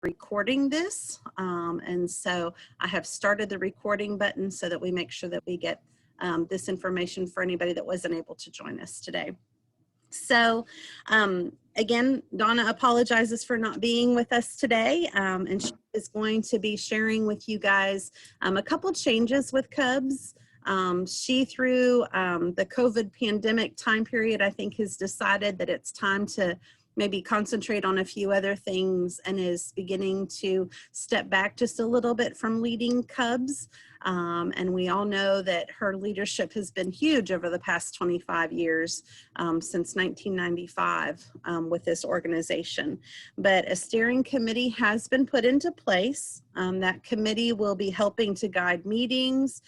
recording this. And so I have started the recording button so that we make sure that we get this information for anybody that wasn't able to join us today. So again, Donna apologizes for not being with us today, and she is going to be sharing with you guys a couple changes with CUBS. She, through the COVID pandemic time period, I think has decided that it's time to maybe concentrate on a few other things and is beginning to step back just a little bit from leading CUBS. And we all know that her leadership has been huge over the past 25 years, since 1995 with this organization. But a steering committee has been put into place. That committee will be helping to guide meetings,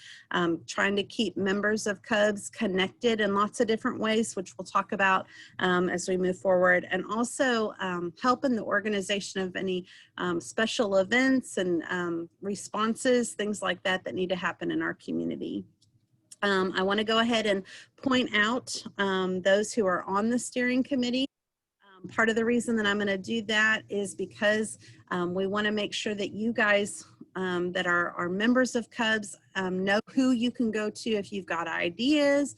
trying to keep members of CUBS connected in lots of different ways, which we'll talk about as we move forward, and also help in the organization of any special events and responses, things like that that need to happen in our community. I want to go ahead and point out those who are on the steering committee. Part of the reason that I'm going to do that is because we want to make sure that you guys that are members of CUBS know who you can go to if you've got ideas,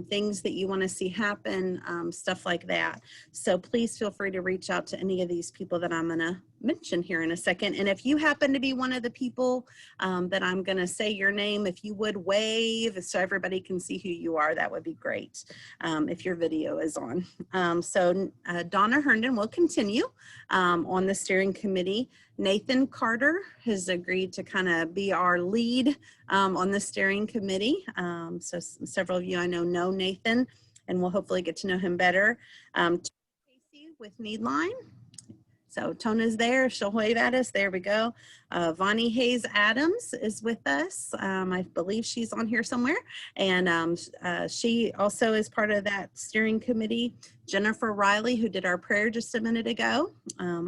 things that you want to see happen, stuff like that. So please feel free to reach out to any of these people that I'm going to mention here in a second. And if you happen to be one of the people that I'm going to say your name, if you would wave so everybody can see who you are, that would be great if your video is on. So Donna Herndon will continue on the steering committee. Nathan Carter has agreed to kind of be our lead on the steering committee. So several of you I know Nathan, and we'll hopefully get to know him better. Casey with Needline. So Tona's there, she'll wave at us, there we go. Vonnie Hayes Adams is with us. I believe she's on here somewhere. And she also is part of that steering committee. Jennifer Riley, who did our prayer just a minute ago,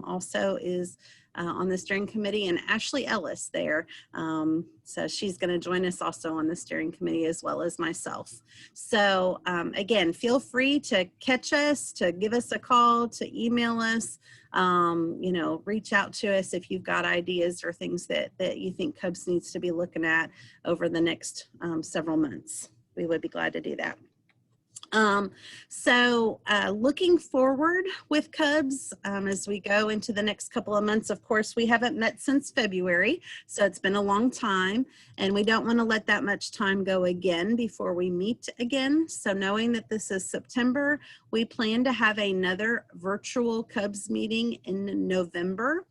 also is on the steering committee, and Ashley Ellis there. So she's going to join us also on the steering committee as well as myself. So again, feel free to catch us, to give us a call, to email us, you know, reach out to us if you've got ideas or things that you think CUBS needs to be looking at over the next several months. We would be glad to do that. Looking forward with CUBS as we go into the next couple of months, of course, we haven't met since February, so it's been a long time, and we don't want to let that much time go again before we meet again. So knowing that this is September, we plan to have another virtual CUBS meeting in November.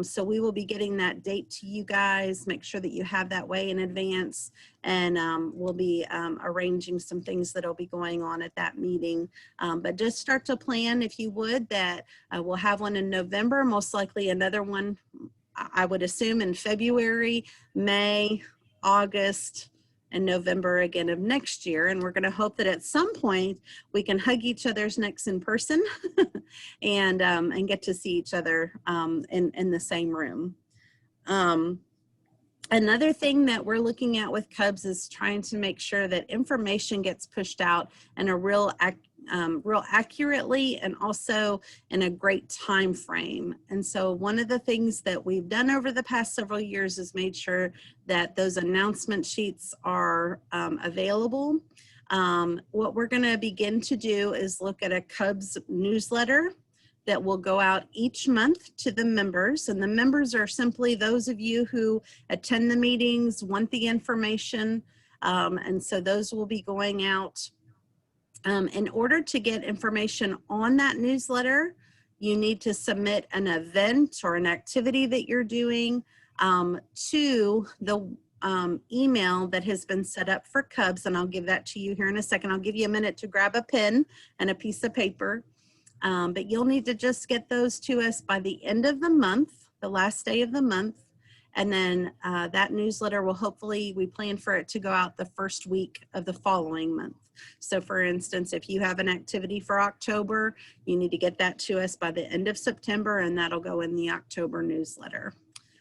So we will be getting that date to you guys. Make sure that you have that way in advance, and we'll be arranging some things that will be going on at that meeting. But just start to plan, if you would, that we'll have one in November, most likely another one, I would assume, in February, May, August, and November again of next year. And we're going to hope that at some point we can hug each other's necks in person and get to see each other in the same room. Another thing that we're looking at with CUBS is trying to make sure that information gets pushed out in a real accurately and also in a great time frame. And so one of the things that we've done over the past several years is made sure that those announcement sheets are available. What we're going to begin to do is look at a CUBS newsletter that will go out each month to the members. And the members are simply those of you who attend the meetings, want the information. And so those will be going out. In order to get information on that newsletter, you need to submit an event or an activity that you're doing to the email that has been set up for CUBS. And I'll give that to you here in a second. I'll give you a minute to grab a pen and a piece of paper. But you'll need to just get those to us by the end of the month, the last day of the month. And then that newsletter will hopefully, we plan for it to go out the first week of the following month. So for instance, if you have an activity for October, you need to get that to us by the end of September, and that'll go in the October newsletter.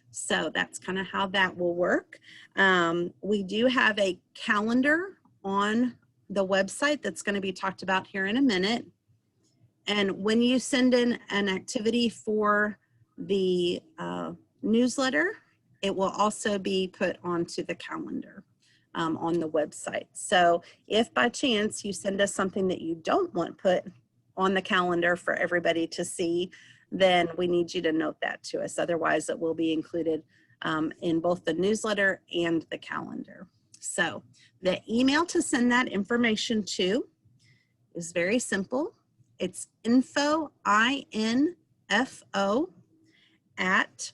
So that's kind of how that will work. We do have a calendar on the website that's going to be talked about here in a minute. And when you send in an activity for the newsletter, it will also be put onto the calendar on the website. So if by chance you send us something that you don't want put on the calendar for everybody to see, then we need you to note that to us. Otherwise, it will be included in both the newsletter and the calendar. So the email to send that information to is very simple. It's info, I-N-F-O, at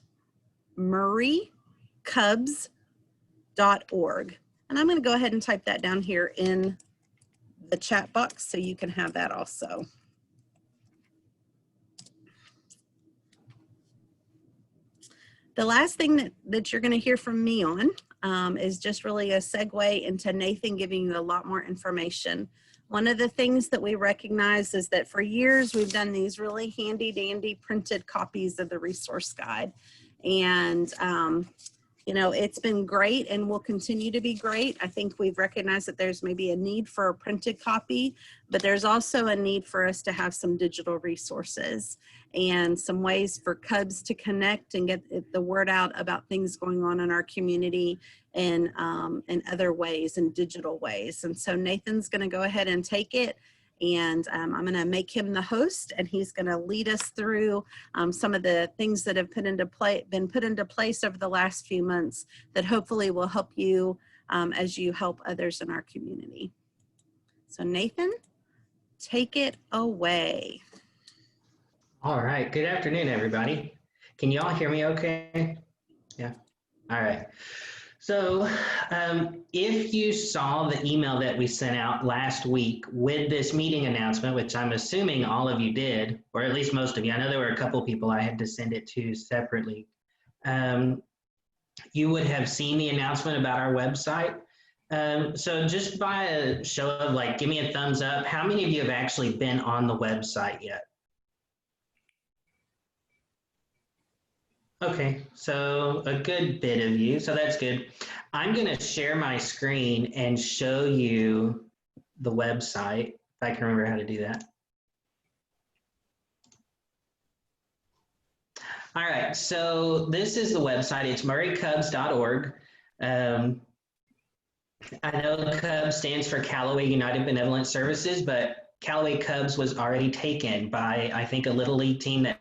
murraycubs.org. And I'm going to go ahead and type that down here in the chat box so you can have that also. The last thing that you're going to hear from me on is just really a segue into Nathan giving you a lot more information. One of the things that we recognize is that for years we've done these really handy dandy printed copies of the resource guide. And you know, it's been great and will continue to be great. I think we've recognized that there's maybe a need for a printed copy, but there's also a need for us to have some digital resources and some ways for CUBS to connect and get the word out about things going on in our community in other ways, in digital ways. And so Nathan's going to go ahead and take it. And I'm going to make him the host, and he's going to lead us through some of the things that have been put into place over the last few months that hopefully will help you as you help others in our community. So Nathan, take it away. All right. Good afternoon, everybody. Can you all hear me okay? Yeah. All right. So if you saw the email that we sent out last week with this meeting announcement, which I'm assuming all of you did, or at least most of you, I know there were a couple people I had to send it to separately. You would have seen the announcement about our website. So just by a show of like, give me a thumbs up. How many of you have actually been on the website yet? Okay, so a good bit of you, so that's good. I'm going to share my screen and show you the website, if I can remember how to do that. All right, so this is the website. It's murraycubs.org. I know CUBS stands for Callaway United Benevolent Services, but Callaway CUBS was already taken by, I think, a Little League team that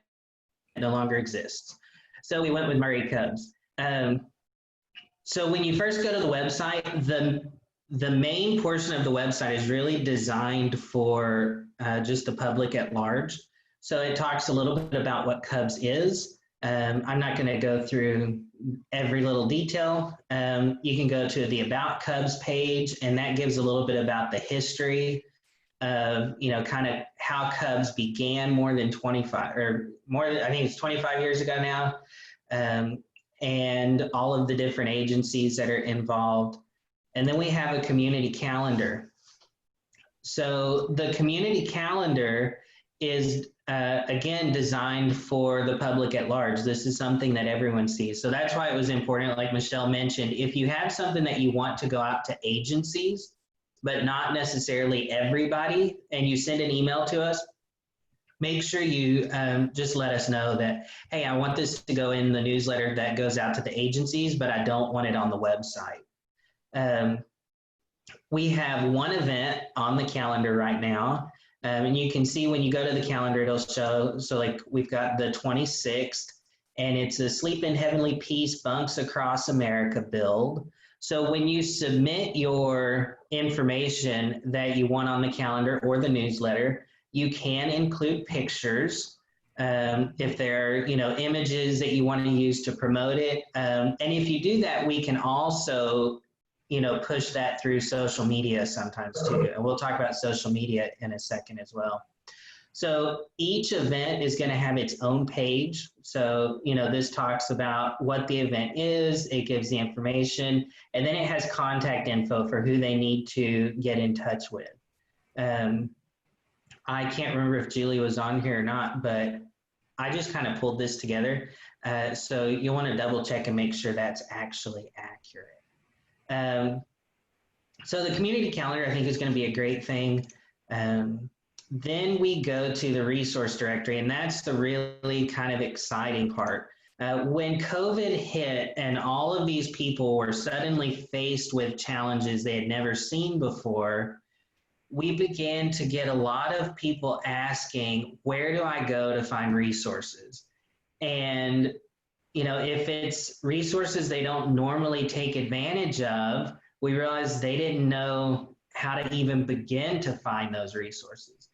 no longer exists. So we went with Murray Cubs. So when you first go to the website, the main portion of the website is really designed for just the public at large. So it talks a little bit about what CUBS is. I'm not going to go through every little detail. You can go to the About CUBS page, and that gives a little bit about the history of, you know, kind of how CUBS began more than 25 or more, I think it's 25 years ago now, and all of the different agencies that are involved. And then we have a community calendar. So the community calendar is, again, designed for the public at large. This is something that everyone sees. So that's why it was important, like Michelle mentioned, if you have something that you want to go out to agencies, but not necessarily everybody, and you send an email to us, make sure you just let us know that, hey, I want this to go in the newsletter that goes out to the agencies, but I don't want it on the website. We have one event on the calendar right now, and you can see when you go to the calendar, it'll show, so like we've got the 26th, and it's a Sleep in Heavenly Peace Bunks Across America build. So when you submit your information that you want on the calendar or the newsletter, you can include pictures if there are, you know, images that you want to use to promote it. And if you do that, we can also, you know, push that through social media sometimes too. And we'll talk about social media in a second as well. So each event is going to have its own page. So, you know, this talks about what the event is, it gives the information, and then it has contact info for who they need to get in touch with. I can't remember if Julie was on here or not, but I just kind of pulled this together. So you'll want to double check and make sure that's actually accurate. So the community calendar, I think, is going to be a great thing. then we go to the resource directory, and that's the really kind of exciting part. When COVID hit and all of these people were suddenly faced with challenges they had never seen before, we began to get a lot of people asking, where do I go to find resources? And, you know, if it's resources they don't normally take advantage of, we realized they didn't know how to even begin to find those resources.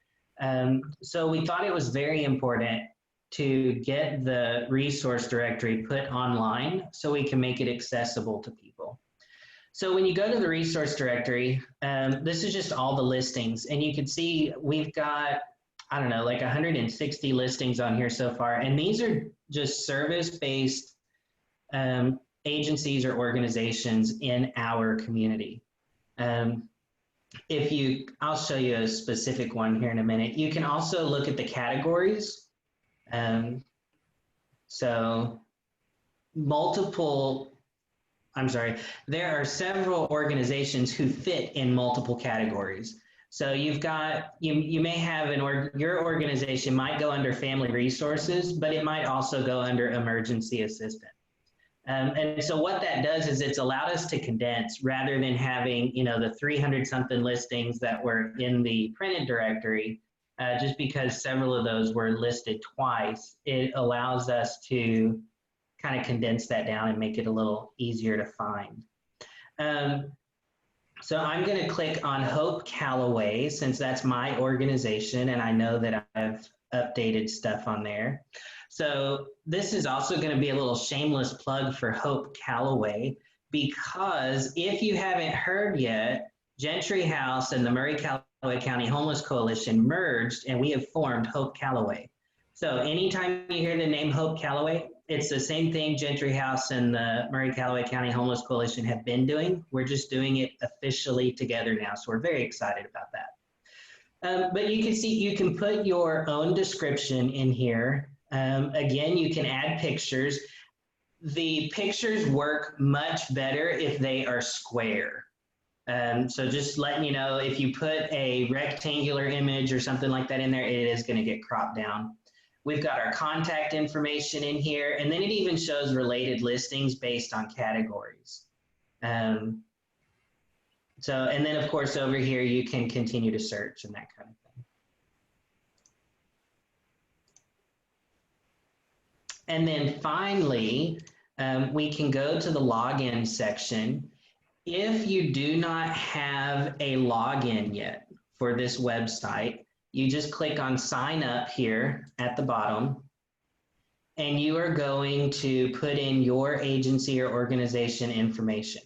So we thought it was very important to get the resource directory put online so we can make it accessible to people. So when you go to the resource directory, this is just all the listings, and you can see we've got, I don't know, like 160 listings on here so far, and these are just service-based agencies or organizations in our community. I'll show you a specific one here in a minute. You can also look at the categories. So there are several organizations who fit in multiple categories. So you've got, you may have your organization might go under family resources, but it might also go under emergency assistance. And so what that does is it's allowed us to condense rather than having, you know, the 300 something listings that were in the printed directory, just because several of those were listed twice. It allows us to kind of condense that down and make it a little easier to find. So I'm going to click on Hope Callaway since that's my organization and I know that I've updated stuff on there. So this is also going to be a little shameless plug for Hope Callaway, because if you haven't heard yet, Gentry House and the Murray-Callaway County Homeless Coalition merged and we have formed Hope Callaway. So anytime you hear the name Hope Callaway, it's the same thing Gentry House and the Murray-Callaway County Homeless Coalition have been doing. We're just doing it officially together now. So we're very excited about that. But you can see, you can put your own description in here. Again, you can add pictures. The pictures work much better if they are square. So just letting you know, if you put a rectangular image or something like that in there, it is going to get cropped down. We've got our contact information in here, and then it even shows related listings based on categories. And then of course over here, you can continue to search and that kind of thing. And then finally, we can go to the login section. If you do not have a login yet for this website, you just click on sign up here at the bottom, and you are going to put in your agency or organization information.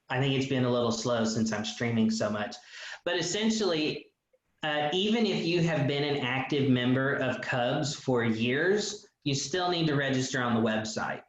I think it's been a little slow since I'm streaming so much, but essentially, even if you have been an active member of CUBS for years, you still need to register on the website.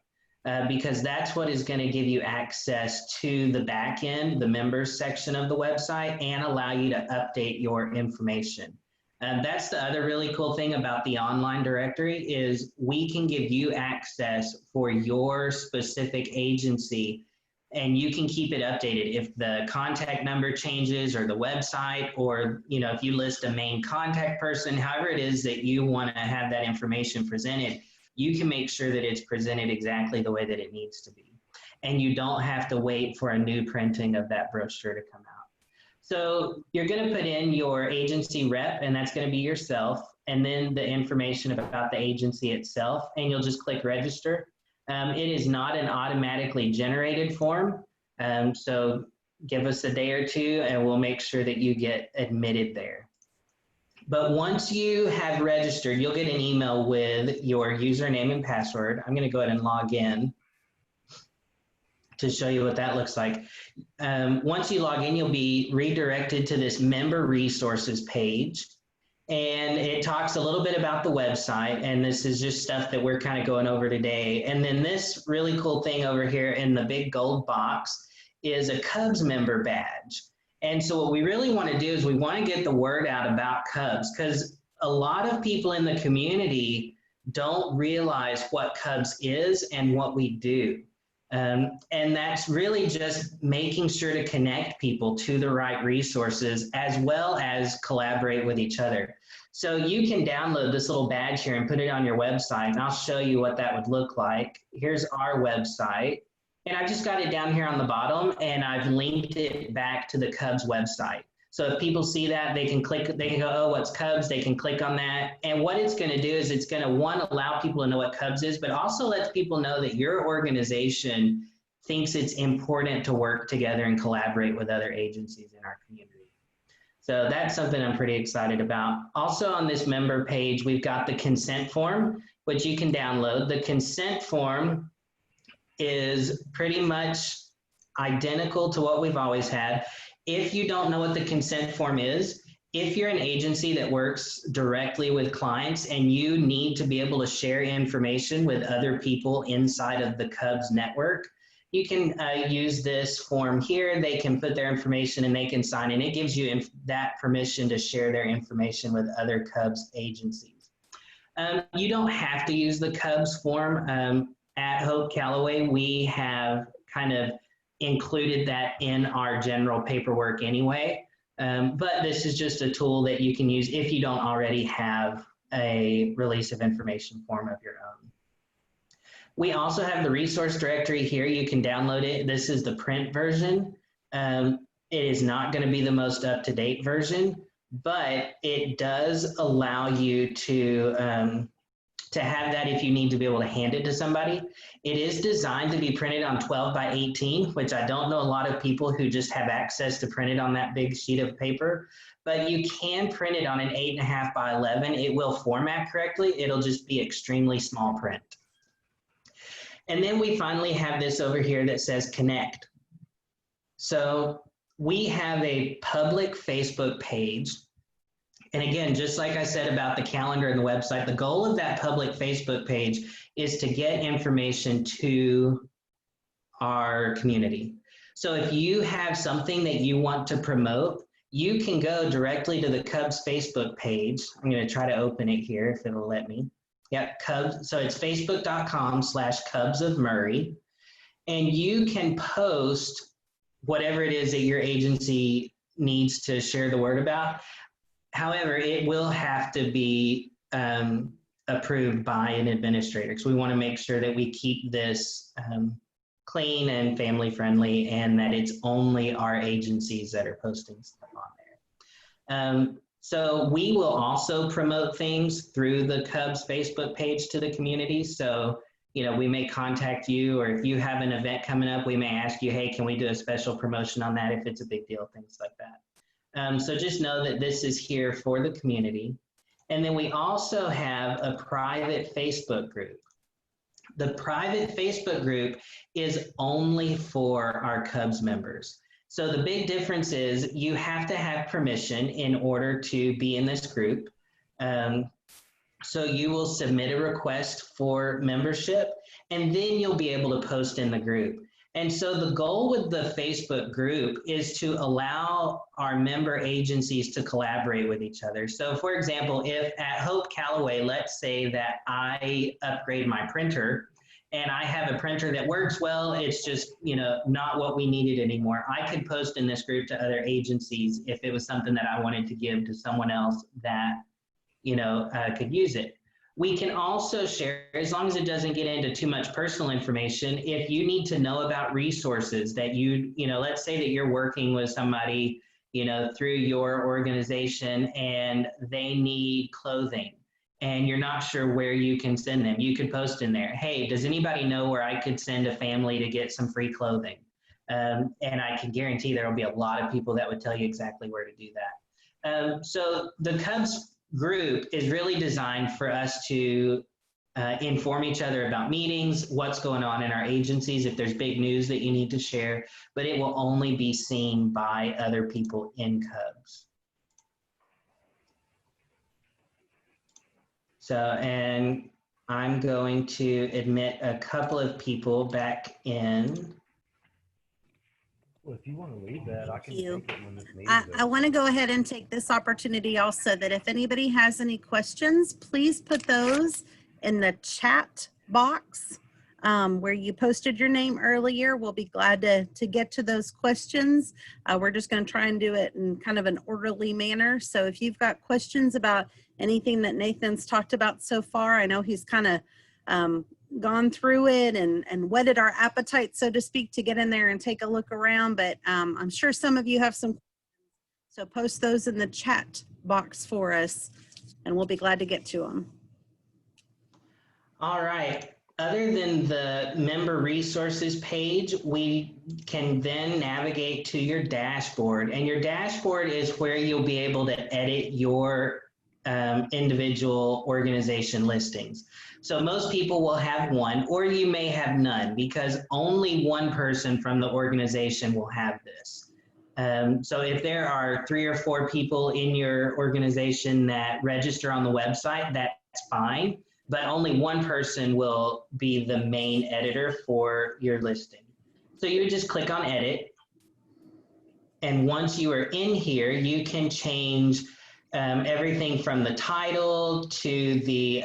Because that's what is going to give you access to the back end, the members section of the website, and allow you to update your information. That's the other really cool thing about the online directory is we can give you access for your specific agency, and you can keep it updated. If the contact number changes or the website, or if you list a main contact person, however it is that you want to have that information presented, you can make sure that it's presented exactly the way that it needs to be. And you don't have to wait for a new printing of that brochure to come out. So you're going to put in your agency rep, and that's going to be yourself, and then the information about the agency itself, and you'll just click register. It is not an automatically generated form, so give us a day or two and we'll make sure that you get admitted there. But once you have registered, you'll get an email with your username and password. I'm going to go ahead and log in to show you what that looks like. Once you log in, you'll be redirected to this member resources page. And it talks a little bit about the website. And this is just stuff that we're kind of going over today. And then this really cool thing over here in the big gold box is a CUBS member badge. And so what we really want to do is we want to get the word out about CUBS, because a lot of people in the community don't realize what CUBS is and what we do. And that's really just making sure to connect people to the right resources as well as collaborate with each other. So you can download this little badge here and put it on your website, and I'll show you what that would look like. Here's our website, and I've just got it down here on the bottom, and I've linked it back to the CUBS website. So if people see that, they can click, they can go, oh, what's CUBS? They can click on that. And what it's going to do is it's going to, one, allow people to know what CUBS is, but also lets people know that your organization thinks it's important to work together and collaborate with other agencies in our community. So that's something I'm pretty excited about. Also on this member page, we've got the consent form, which you can download. The consent form is pretty much identical to what we've always had. If you don't know what the consent form is, if you're an agency that works directly with clients and you need to be able to share information with other people inside of the CUBS network, you can use this form here. They can put their information and they can sign, and it gives you that permission to share their information with other CUBS agencies. You don't have to use the CUBS form. At Hope Callaway, we have kind of included that in our general paperwork anyway, but this is just a tool that you can use if you don't already have a release of information form of your own. We also have the resource directory here. You can download it. This is the print version. It is not going to be the most up-to-date version, but it does allow you to have that if you need to be able to hand it to somebody. It is designed to be printed on 12 by 18, which I don't know a lot of people who just have access to print it on that big sheet of paper, but you can print it on an 8.5 by 11. It will format correctly. It'll just be extremely small print. And then we finally have this over here that says connect. So we have a public Facebook page. And again, just like I said about the calendar and the website, the goal of that public Facebook page is to get information to our community. So if you have something that you want to promote, you can go directly to the CUBS Facebook page. I'm going to try to open it here if it'll let me. Yep, CUBS. So it's facebook.com/CUBS of Murray. And you can post whatever it is that your agency needs to share the word about. However, it will have to be approved by an administrator, because we want to make sure that we keep this clean and family friendly, and that it's only our agencies that are posting stuff on there. So we will also promote things through the CUBS Facebook page to the community. So, you know, we may contact you, or if you have an event coming up, we may ask you, hey, can we do a special promotion on that if it's a big deal, things like that. So just know that this is here for the community. And then we also have a private Facebook group. The private Facebook group is only for our CUBS members. So the big difference is you have to have permission in order to be in this group. So you will submit a request for membership, and then you'll be able to post in the group. And so the goal with the Facebook group is to allow our member agencies to collaborate with each other. So for example, if at Hope Callaway, let's say that I upgrade my printer and I have a printer that works well, it's just, you know, not what we needed anymore. I could post in this group to other agencies if it was something that I wanted to give to someone else that, you know, could use it. We can also share, as long as it doesn't get into too much personal information, if you need to know about resources that you know, let's say that you're working with somebody, you know, through your organization and they need clothing and you're not sure where you can send them, you could post in there, hey, does anybody know where I could send a family to get some free clothing? And I can guarantee there will be a lot of people that would tell you exactly where to do that. So the CUBS group is really designed for us to inform each other about meetings, what's going on in our agencies, if there's big news that you need to share, but it will only be seen by other people in CUBS. So, and I'm going to admit a couple of people back in. Well, if you want to leave that, I can take it when this meeting I want to go ahead and take this opportunity also that if anybody has any questions, please put those in the chat box where you posted your name earlier. We'll be glad to get to those questions. We're just going to try and do it in kind of an orderly manner. So if you've got questions about anything that Nathan's talked about so far, I know he's kind of gone through it and whetted our appetite, so to speak, to get in there and take a look around. But I'm sure some of you have some, so post those in the chat box for us and we'll be glad to get to them. All right. Other than the member resources page, we can then navigate to your dashboard, and your dashboard is where you'll be able to edit your individual organization listings. So most people will have one, or you may have none, because only one person from the organization will have this. So if there are 3 or 4 people in your organization that register on the website, that's fine. But only one person will be the main editor for your listing. So you would just click on edit. And once you are in here, you can change everything from the title to the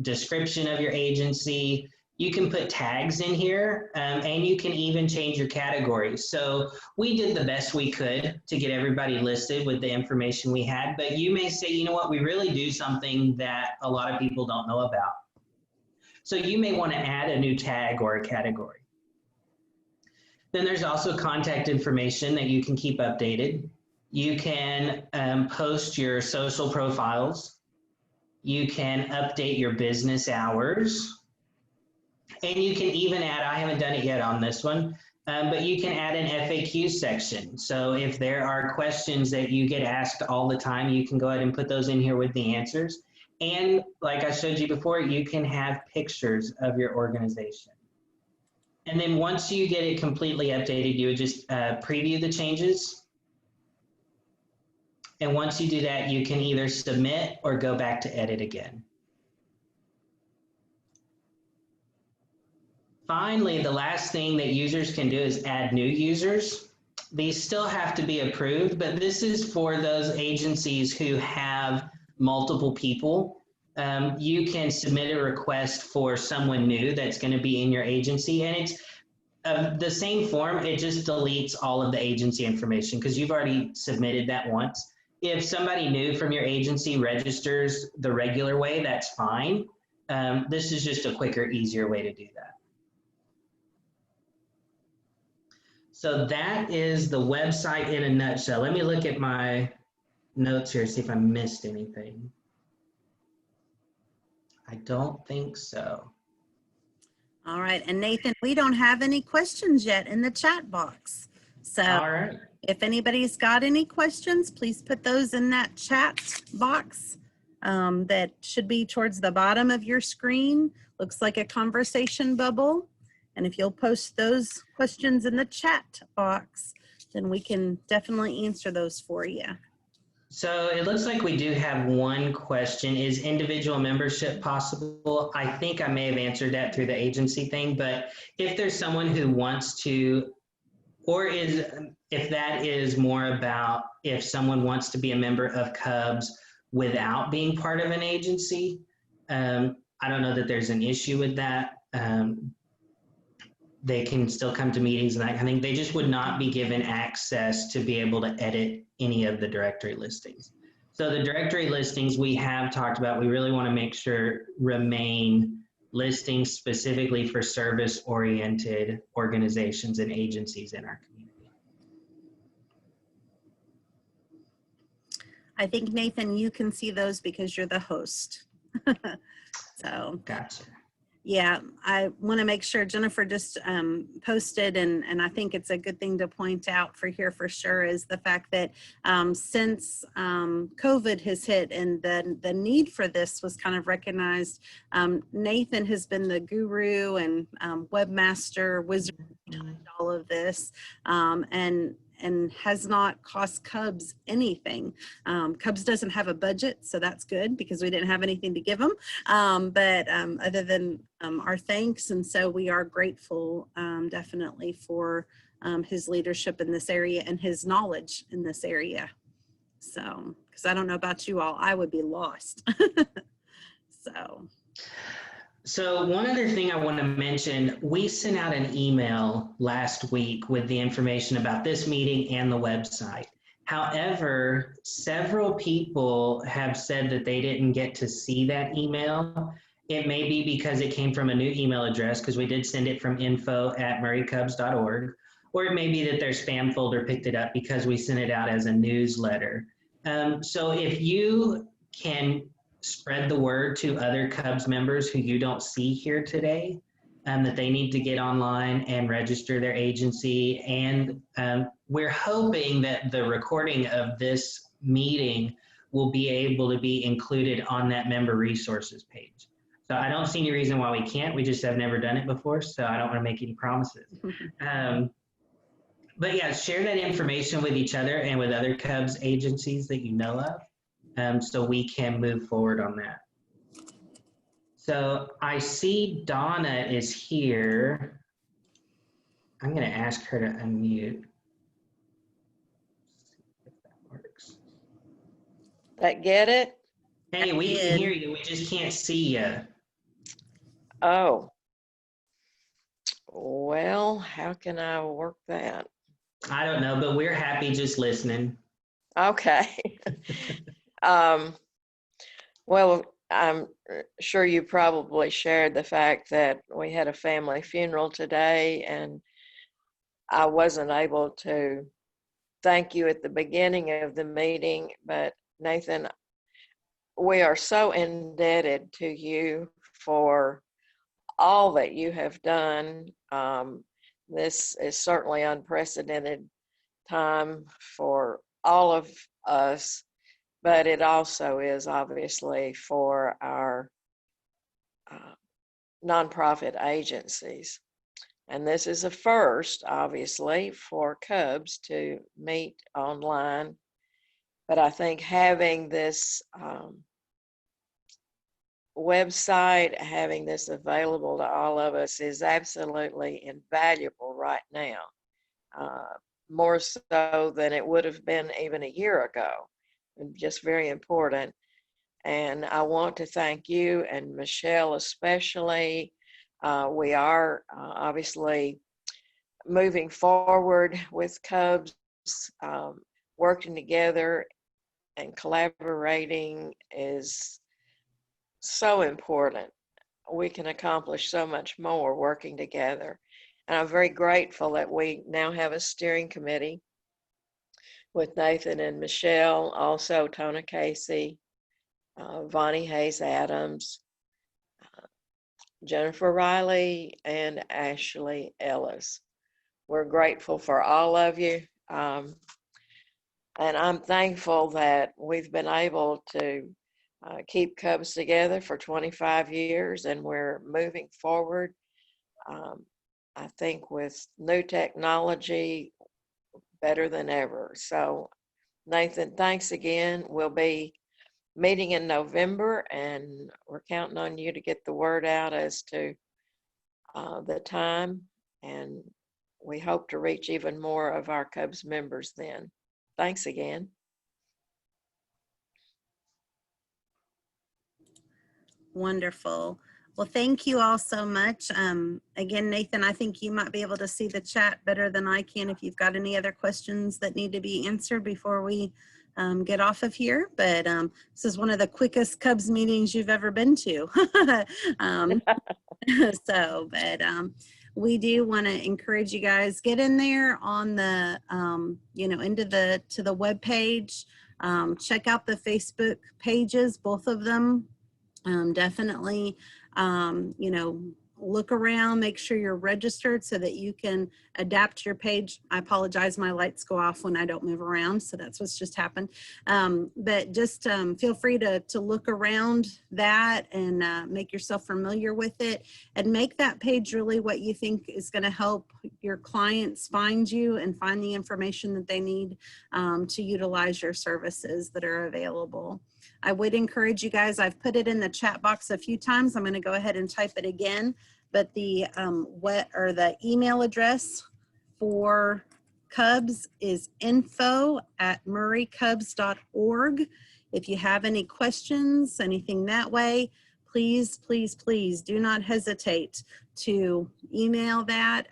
description of your agency. You can put tags in here and you can even change your categories. So we did the best we could to get everybody listed with the information we had, but you may say, you know what, we really do something that a lot of people don't know about. So you may want to add a new tag or a category. Then there's also contact information that you can keep updated. You can post your social profiles. You can update your business hours. And you can even add, I haven't done it yet on this one, but you can add an FAQ section. So if there are questions that you get asked all the time, you can go ahead and put those in here with the answers. And like I showed you before, you can have pictures of your organization. And then once you get it completely updated, you would just preview the changes. And once you do that, you can either submit or go back to edit again. Finally, the last thing that users can do is add new users. These still have to be approved, but this is for those agencies who have multiple people. You can submit a request for someone new that's going to be in your agency, and it's the same form. It just deletes all of the agency information because you've already submitted that once. If somebody new from your agency registers the regular way, that's fine. This is just a quicker, easier way to do that. So that is the website in a nutshell. Let me look at my notes here, see if I missed anything. I don't think so. All right, and Nathan, we don't have any questions yet in the chat box. So all right, if anybody's got any questions, please put those in that chat box that should be towards the bottom of your screen. Looks like a conversation bubble. And if you'll post those questions in the chat box, then we can definitely answer those for you. So it looks like we do have one question. Is individual membership possible? I think I may have answered that through the agency thing, but if there's someone who wants to, or if that is more about if someone wants to be a member of CUBS without being part of an agency, I don't know that there's an issue with that. They can still come to meetings and that kind of thing. They just would not be given access to be able to edit any of the directory listings. So the directory listings we have talked about, we really want to make sure remain listings specifically for service-oriented organizations and agencies in our community. I think, Nathan, you can see those because you're the host. So gotcha. Yeah, I want to make sure Jennifer just posted, and I think it's a good thing to point out for here for sure, is the fact that since COVID has hit and the need for this was kind of recognized, Nathan has been the guru and webmaster wizard behind all of this, and has not cost CUBS anything. CUBS doesn't have a budget, so that's good because we didn't have anything to give them, but other than our thanks. And so we are grateful definitely for his leadership in this area and his knowledge in this area. So, because I don't know about you all, I would be lost. So. So one other thing I want to mention, we sent out an email last week with the information about this meeting and the website. However, several people have said that they didn't get to see that email. It may be because it came from a new email address, because we did send it from info@murraycubs.org, or it may be that their spam folder picked it up because we sent it out as a newsletter. So if you can spread the word to other Cubs members who you don't see here today, that they need to get online and register their agency. And we're hoping that the recording of this meeting will be able to be included on that member resources page. So I don't see any reason why we can't. We just have never done it before, so I don't want to make any promises. But yeah, share that information with each other and with other Cubs agencies that you know of, so we can move forward on that. So I see Donna is here. I'm going to ask her to unmute. If that works. That get it? Hey, we can hear you. We just can't see you. Oh. Well, how can I work that? I don't know, but we're happy just listening. Okay. Well, I'm sure you probably shared the fact that we had a family funeral today, and I wasn't able to thank you at the beginning of the meeting, but Nathan, we are so indebted to you for all that you have done. This is certainly unprecedented time for all of us, but it also is obviously for our nonprofit agencies. And this is a first, obviously, for CUBS to meet online. But I think having this website, having this available to all of us is absolutely invaluable right now, more so than it would have been even a year ago, and just very important. And I want to thank you and Michelle especially. We are obviously moving forward with CUBS, working together and collaborating is so important. We can accomplish so much more working together. And I'm very grateful that we now have a steering committee with Nathan and Michelle, also Tona Casey, Vonnie Hayes Adams, Jennifer Riley, and Ashley Ellis. We're grateful for all of you. And I'm thankful that we've been able to keep CUBS together for 25 years, and we're moving forward. I think with new technology, better than ever. So Nathan, thanks again. We'll be meeting in November, and we're counting on you to get the word out as to the time, and we hope to reach even more of our CUBS members then. Thanks again. Wonderful. Well, thank you all so much. Again, Nathan, I think you might be able to see the chat better than I can if you've got any other questions that need to be answered before we get off of here. But this is one of the quickest CUBS meetings you've ever been to. We do want to encourage you guys, get in there on the, to the web page, check out the Facebook pages, both of them. Definitely, look around, make sure you're registered so that you can adapt your page. I apologize, my lights go off when I don't move around, so that's what's just happened. But just feel free to look around that and make yourself familiar with it, and make that page really what you think is going to help your clients find you and find the information that they need to utilize your services that are available. I would encourage you guys, I've put it in the chat box a few times. I'm going to go ahead and type it again, but the the email address for CUBS is info@murraycubs.org. If you have any questions, anything that way, please, please, please do not hesitate to email that.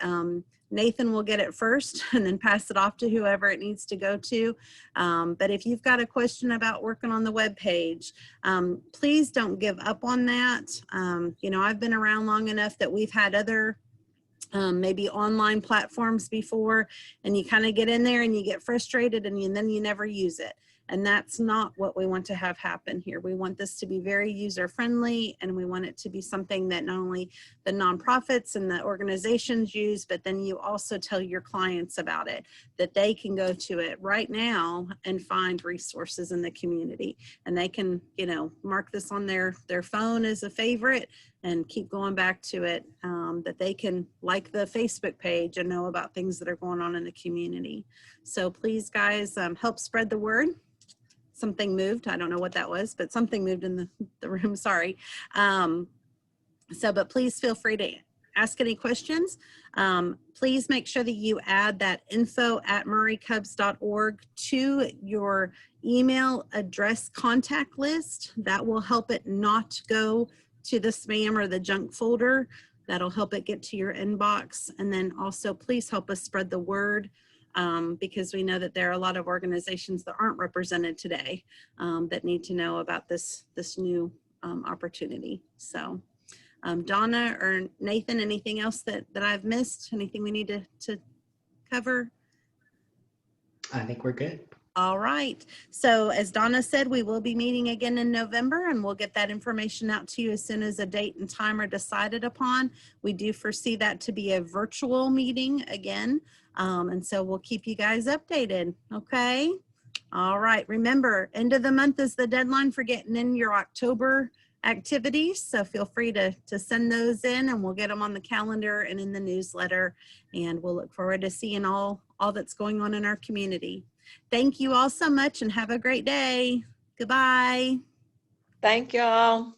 Nathan will get it first and then pass it off to whoever it needs to go to. But if you've got a question about working on the web page, please don't give up on that. You know, I've been around long enough that we've had other maybe online platforms before, and you kind of get in there and you get frustrated and then you never use it. And that's not what we want to have happen here. We want this to be very user friendly, and we want it to be something that not only the nonprofits and the organizations use, but then you also tell your clients about it, that they can go to it right now and find resources in the community. And they can, you know, mark this on their phone as a favorite and keep going back to it, that they can like the Facebook page and know about things that are going on in the community. So please, guys, help spread the word. Something moved. I don't know what that was, but something moved in the room. Sorry. But please feel free to ask any questions. Please make sure that you add that info@murraycubs.org to your email address contact list. That will help it not go to the spam or the junk folder. That'll help it get to your inbox. And then also please help us spread the word, because we know that there are a lot of organizations that aren't represented today that need to know about this new opportunity. So Donna or Nathan, anything else that I've missed? Anything we need to cover? I think we're good. All right. So as Donna said, we will be meeting again in November, and we'll get that information out to you as soon as a date and time are decided upon. We do foresee that to be a virtual meeting again. And so we'll keep you guys updated. Okay. All right. Remember, end of the month is the deadline for getting in your October activities. So feel free to send those in, and we'll get them on the calendar and in the newsletter. And we'll look forward to seeing all that's going on in our community. Thank you all so much, and have a great day. Goodbye. Thank y'all.